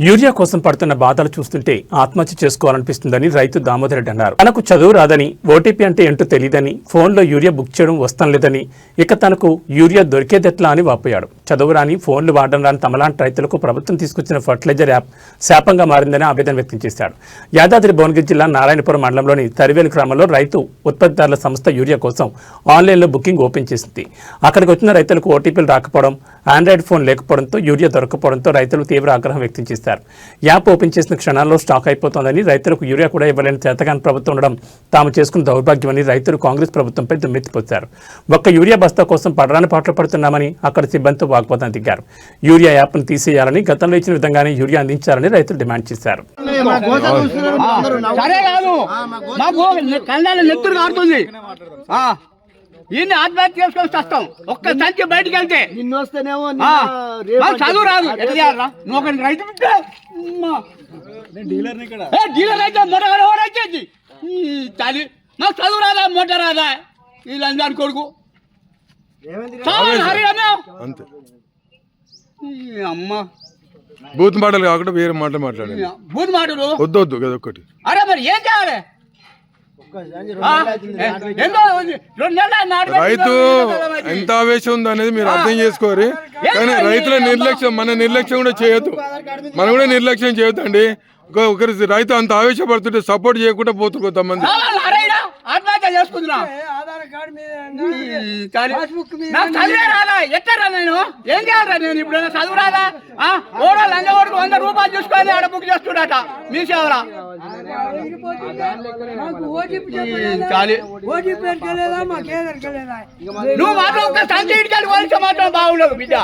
Urea కోసం పడుతున్న బాధలు చూస్తుంటే ఆత్మహత్య చేసుకోవాలనిపిస్తుందని రైతు దామోదర్ రెడ్డి అన్నారు. తనకు చదువు రాదని, ఓటీపీ అంటే ఏంటో తెలియదని, ఫోన్లో యూరియా బుక్ చేయడం వస్తం లేదని, ఇక తనకు యూరియా దొరికేదెట్లా అని వాపోయాడు. చదువు రాని, ఫోన్లు వాడడం రాని తమలాంటి రైతులకు ప్రభుత్వం తీసుకొచ్చిన ఫర్టిలైజర్ యాప్ శాపంగా మారిందని ఆవేదన వ్యక్తం చేశాడు. యాదాద్రి భువనగిరి జిల్లా నారాయణపురం మండలంలోని తరివేలు గ్రామంలో రైతు ఉత్పత్తిదారుల సంస్థ యూరియా కోసం ఆన్లైన్లో బుకింగ్ ఓపెన్ చేసింది. అక్కడికి వచ్చిన రైతులకు ఓటీపీలు రాకపోవడం, ఆండ్రాయిడ్ ఫోన్ లేకపోవడంతో యూరియా దొరకపోవడంతో రైతులు తీవ్ర ఆగ్రహం వ్యక్తం చేశారు. యాప్ ఓపెన్ చేసిన క్షణాల్లో స్టాక్ అయిపోతోందని, రైతులకు యూరియా కూడా ఇవ్వలేని చేతగాని ప్రభుత్వం ఉండడం తాము చేసుకున్న దౌర్భాగ్యమని రైతులు కాంగ్రెస్ ప్రభుత్వంపై దుమ్మెత్తిపోశారు. ఒక్క యూరియా బస్తా కోసం పడరాని పాటలు పడుతున్నామని అక్కడ సిబ్బందితో వాగ్వాదం దిగారు. యూరియా యాప్ను తీసేయాలని, గతంలో ఇచ్చిన విధంగానే యూరియా అందించాలని రైతులు డిమాండ్ చేశారు. ఈయన్ని ఆత్మహత్య చేసుకొని వస్తాం. ఒక్క సంఖ్య బయటకు వెళ్తే చదువు రాదు. నువ్వు ఒక రైతు డీలర్ అయితే మొట్టగడవరైతే నాకు చదువు రాదా, మొట్ట రాదా? వీళ్ళందరి కొడుకు అమ్మ బూత్ మాటలు కాకుండా వేరే మాటలు మాట్లాడాలి. బూత్ మాటలు వద్దు కదా ఒక్కటి. అరే మరి ఏం చేయాలి? రైతు ఎంత ఆవేశం ఉంది అనేది మీరు అర్థం చేసుకోరు. కానీ రైతుల నిర్లక్ష్యం, మన నిర్లక్ష్యం కూడా చేయొద్దు. మనం కూడా నిర్లక్ష్యం చేయొద్దు అండి. ఒకరి రైతు అంత ఆవేశపడుతుంటే సపోర్ట్ చేయకుండా పోతుంది కొంతమంది. ఆత్మహత్య చేసుకుంటున్నా. ఎట్లా నేను ఏం చేయాలరా? నేను ఇప్పుడు చదువు రాదా? ఓడో లంచగోడుకు 100 రూపాయలు చూసుకొని ఆడ బుక్ చేస్తుడట మీ సేవరా. నువ్వు మాత్రం ఒక్క సంఖ్య ఇటుకెళ్ళి మాత్రం బాగుండదు బిడ్డ.